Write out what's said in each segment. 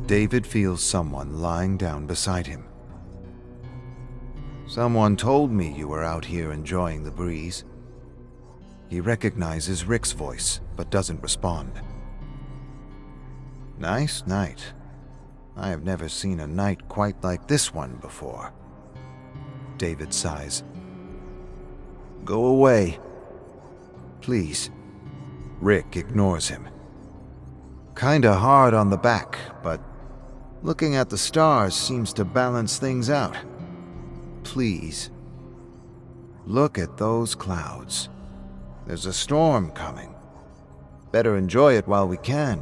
David feels someone lying down beside him. "Someone told me you were out here enjoying the breeze." He recognizes Rick's voice, but doesn't respond. "Nice night. I have never seen a night quite like this one before." David sighs. "Go away. Please." Rick ignores him. "Kinda hard on the back, but looking at the stars seems to balance things out. Please. Look at those clouds. There's a storm coming. Better enjoy it while we can."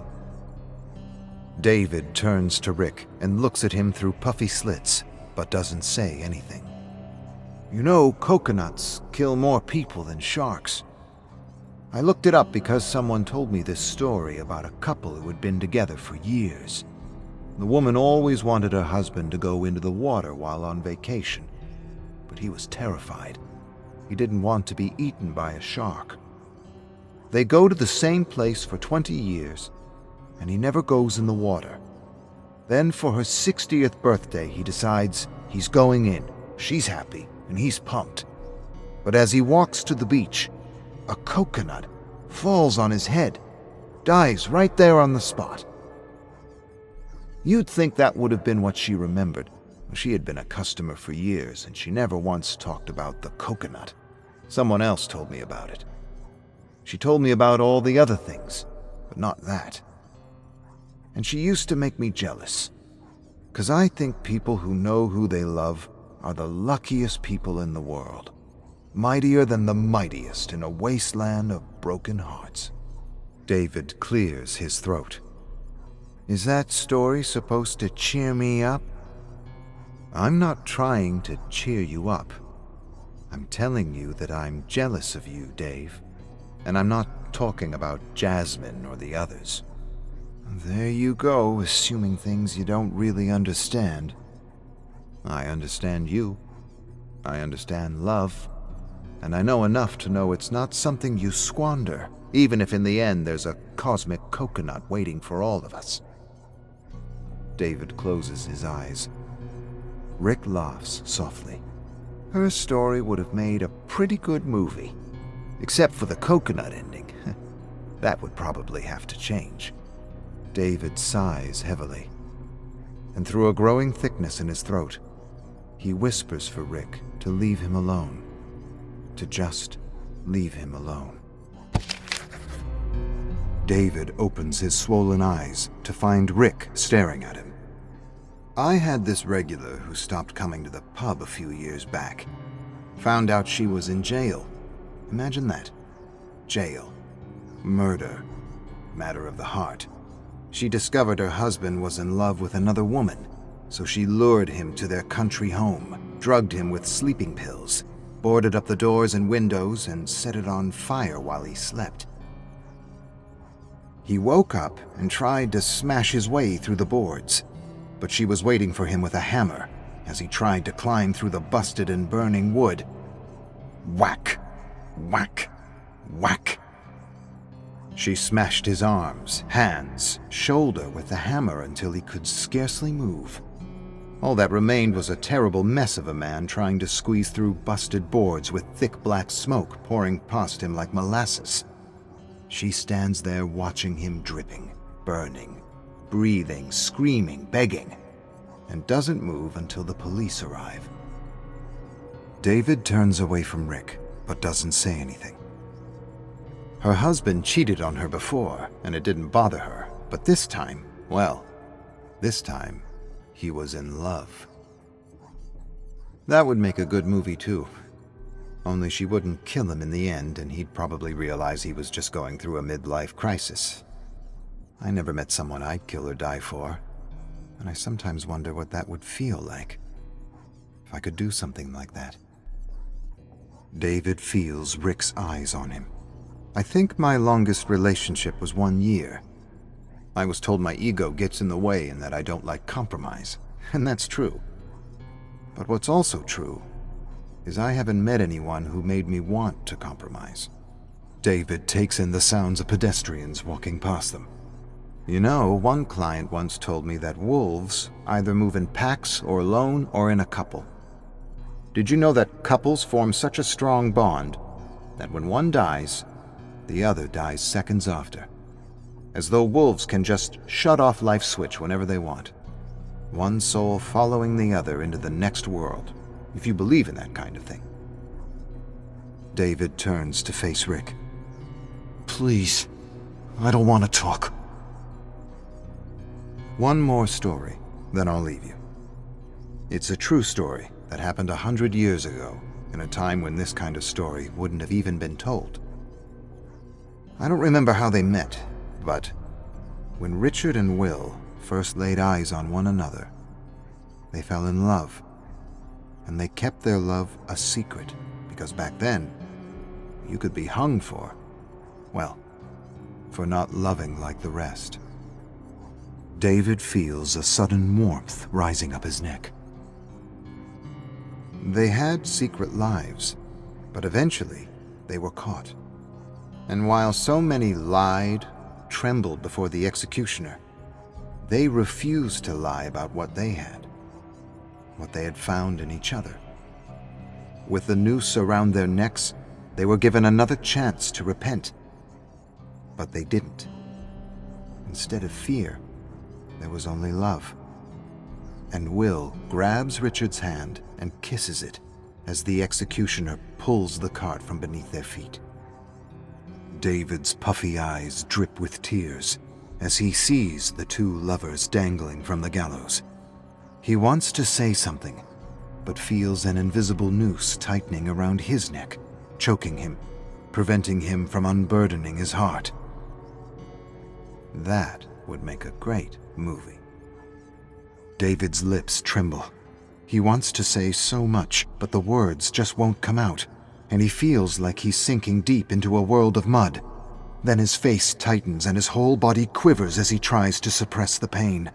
David turns to Rick and looks at him through puffy slits, but doesn't say anything. "You know, coconuts kill more people than sharks. I looked it up because someone told me this story about a couple who had been together for years. The woman always wanted her husband to go into the water while on vacation, but he was terrified. He didn't want to be eaten by a shark. They go to the same place for 20 years, and he never goes in the water. Then for her 60th birthday, he decides he's going in. She's happy, and he's pumped. But as he walks to the beach, a coconut falls on his head, dies right there on the spot. You'd think that would have been what she remembered. She had been a customer for years, and she never once talked about the coconut. Someone else told me about it. She told me about all the other things, but not that. And she used to make me jealous, 'cause I think people who know who they love are the luckiest people in the world, mightier than the mightiest in a wasteland of broken hearts." David clears his throat. "Is that story supposed to cheer me up?" "I'm not trying to cheer you up. I'm telling you that I'm jealous of you, Dave. And I'm not talking about Jasmine or the others." "There you go, assuming things you don't really understand." "I understand you. I understand love. And I know enough to know it's not something you squander, even if in the end there's a cosmic coconut waiting for all of us." David closes his eyes. Rick laughs softly. "Her story would have made a pretty good movie, except for the coconut ending. That would probably have to change." David sighs heavily, and through a growing thickness in his throat, he whispers for Rick to leave him alone, to just leave him alone. David opens his swollen eyes to find Rick staring at him. "I had this regular who stopped coming to the pub a few years back. Found out she was in jail. Imagine that. Jail. Murder. Matter of the heart. She discovered her husband was in love with another woman, so she lured him to their country home, drugged him with sleeping pills, boarded up the doors and windows, and set it on fire while he slept. He woke up and tried to smash his way through the boards, but she was waiting for him with a hammer as he tried to climb through the busted and burning wood. Whack! Whack! Whack! She smashed his arms, hands, shoulder with the hammer until he could scarcely move. All that remained was a terrible mess of a man trying to squeeze through busted boards with thick black smoke pouring past him like molasses. She stands there watching him dripping, burning, breathing, screaming, begging, and doesn't move until the police arrive. David turns away from Rick, but doesn't say anything. Her husband cheated on her before, and it didn't bother her, but this time, well, this time, he was in love. That would make a good movie too. Only she wouldn't kill him in the end, and he'd probably realize he was just going through a midlife crisis. I never met someone I'd kill or die for, and I sometimes wonder what that would feel like, if I could do something like that. David feels Rick's eyes on him. I think my longest relationship was 1 year. I was told my ego gets in the way and that I don't like compromise, and that's true. But what's also true is I haven't met anyone who made me want to compromise. David takes in the sounds of pedestrians walking past them. You know, one client once told me that wolves either move in packs or alone or in a couple. Did you know that couples form such a strong bond that when one dies, the other dies seconds after? As though wolves can just shut off life's switch whenever they want. One soul following the other into the next world, if you believe in that kind of thing. David turns to face Rick. Please, I don't want to talk. One more story, then I'll leave you. It's a true story that happened 100 years ago, in a time when this kind of story wouldn't have even been told. I don't remember how they met, but when Richard and Will first laid eyes on one another, they fell in love, and they kept their love a secret, because back then, you could be hung for, well, for not loving like the rest. David feels a sudden warmth rising up his neck. They had secret lives, but eventually they were caught. And while so many lied, trembled before the executioner, they refused to lie about what they had found in each other. With the noose around their necks, they were given another chance to repent. But they didn't. Instead of fear, there was only love. And Will grabs Richard's hand and kisses it as the executioner pulls the cart from beneath their feet. David's puffy eyes drip with tears as he sees the two lovers dangling from the gallows. He wants to say something, but feels an invisible noose tightening around his neck, choking him, preventing him from unburdening his heart. That would make a great movie. David's lips tremble. He wants to say so much, but the words just won't come out, and he feels like he's sinking deep into a world of mud. Then his face tightens and his whole body quivers as he tries to suppress the pain.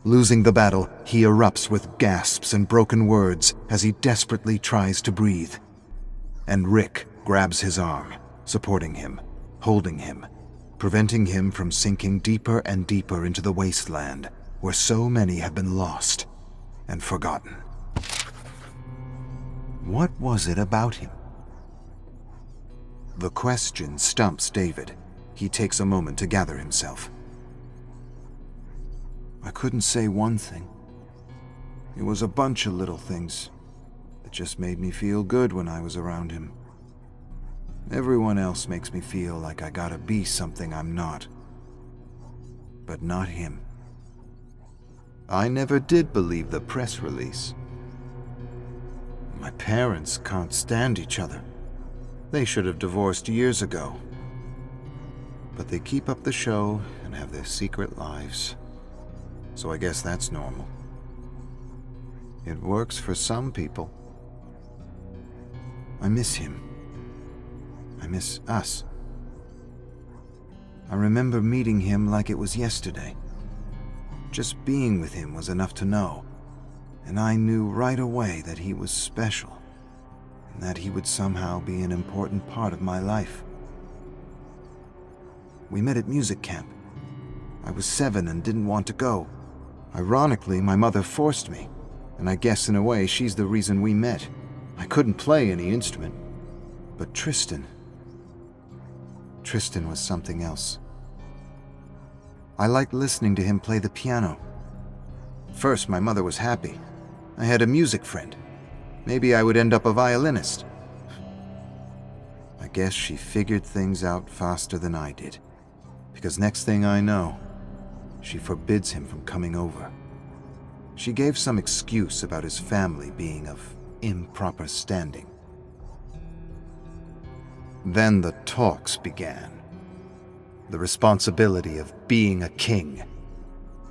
Losing the battle, he erupts with gasps and broken words as he desperately tries to breathe. And Rick grabs his arm, supporting him, holding him, preventing him from sinking deeper and deeper into the wasteland where so many have been lost and forgotten. What was it about him? The question stumps David. He takes a moment to gather himself. I couldn't say one thing. It was a bunch of little things that just made me feel good when I was around him. Everyone else makes me feel like I gotta be something I'm not. But not him. I never did believe the press release. My parents can't stand each other. They should have divorced years ago. But they keep up the show and have their secret lives. So I guess that's normal. It works for some people. I miss him. I miss us. I remember meeting him like it was yesterday. Just being with him was enough to know, and I knew right away that he was special, and that he would somehow be an important part of my life. We met at music camp. I was 7 and didn't want to go. Ironically, my mother forced me, and I guess in a way she's the reason we met. I couldn't play any instrument, but Tristan was something else. I liked listening to him play the piano. First, my mother was happy. I had a music friend. Maybe I would end up a violinist. I guess she figured things out faster than I did, because next thing I know, she forbids him from coming over. She gave some excuse about his family being of improper standing. Then the talks began. The responsibility of being a king.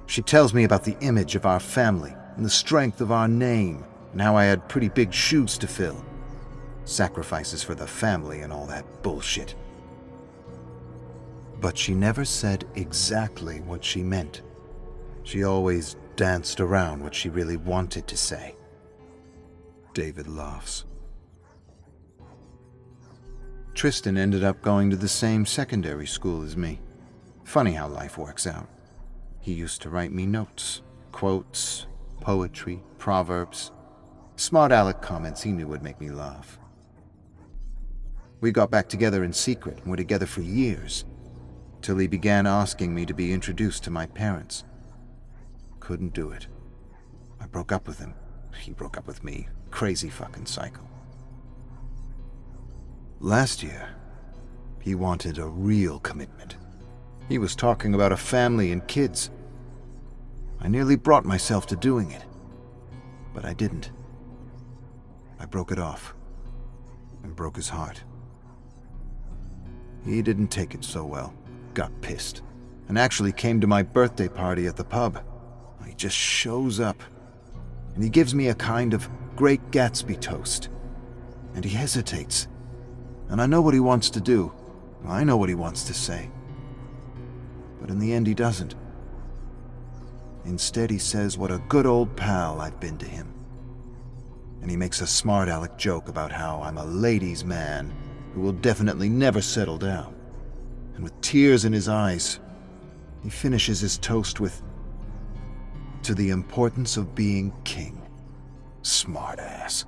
She tells me about the image of our family and the strength of our name and how I had pretty big shoes to fill. Sacrifices for the family and all that bullshit. But she never said exactly what she meant. She always danced around what she really wanted to say. David laughs. Tristan ended up going to the same secondary school as me. Funny how life works out. He used to write me notes, quotes, poetry, proverbs, smart aleck comments he knew would make me laugh. We got back together in secret and were together for years, till he began asking me to be introduced to my parents. Couldn't do it. I broke up with him. He broke up with me. Crazy fucking psycho. Last year, he wanted a real commitment. He was talking about a family and kids. I nearly brought myself to doing it, but I didn't. I broke it off and broke his heart. He didn't take it so well, got pissed, and actually came to my birthday party at the pub. He just shows up, and he gives me a kind of Great Gatsby toast, and he hesitates, and I know what he wants to do. I know what he wants to say. But in the end, he doesn't. Instead, he says what a good old pal I've been to him. And he makes a smart aleck joke about how I'm a ladies' man who will definitely never settle down. And with tears in his eyes, he finishes his toast with, "To the importance of being king." Smart ass.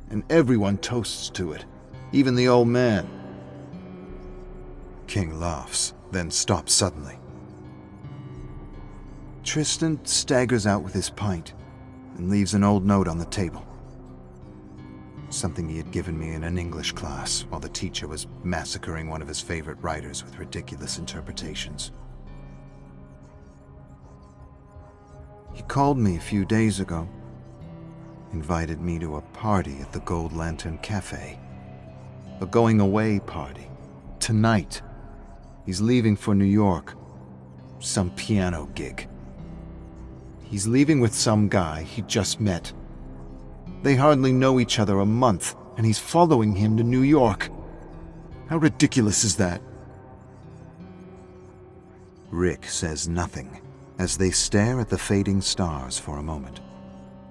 And everyone toasts to it, even the old man. King laughs, then stops suddenly. Tristan staggers out with his pint and leaves an old note on the table. Something he had given me in an English class while the teacher was massacring one of his favorite writers with ridiculous interpretations. He called me a few days ago, invited me to a party at the Gold Lantern Cafe. A going-away party. Tonight. He's leaving for New York. Some piano gig. He's leaving with some guy he just met. They hardly know each other a month, and he's following him to New York. How ridiculous is that? Rick says nothing as they stare at the fading stars for a moment.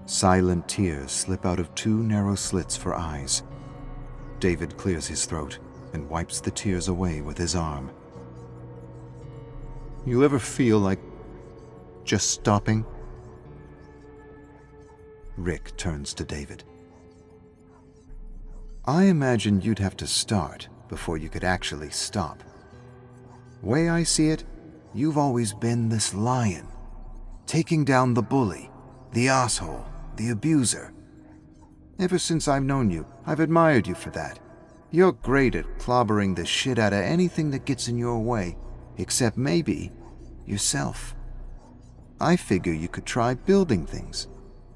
Silent tears slip out of two narrow slits for eyes. David clears his throat and wipes the tears away with his arm. You ever feel like just stopping? Rick turns to David. I imagined you'd have to start before you could actually stop. Way I see it, you've always been this lion, taking down the bully, the asshole, the abuser. Ever since I've known you, I've admired you for that. You're great at clobbering the shit out of anything that gets in your way, except maybe yourself. I figure you could try building things,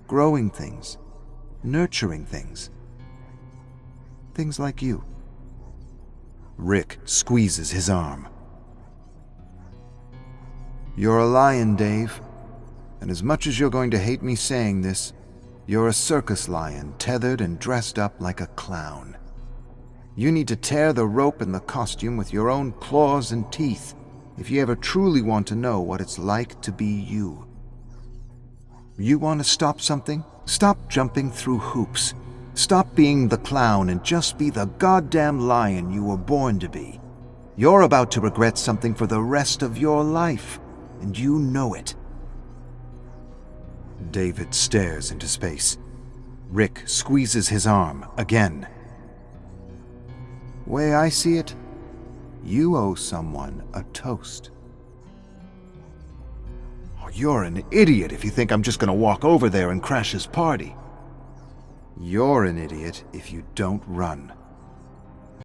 growing things, nurturing things. Things like you. Rick squeezes his arm. You're a lion, Dave. And as much as you're going to hate me saying this, you're a circus lion tethered and dressed up like a clown. You need to tear the rope and the costume with your own claws and teeth if you ever truly want to know what it's like to be you. You want to stop something? Stop jumping through hoops. Stop being the clown and just be the goddamn lion you were born to be. You're about to regret something for the rest of your life, and you know it. David stares into space. Rick squeezes his arm again. Way I see it, you owe someone a toast. Oh, you're an idiot if you think I'm just going to walk over there and crash his party. You're an idiot if you don't run.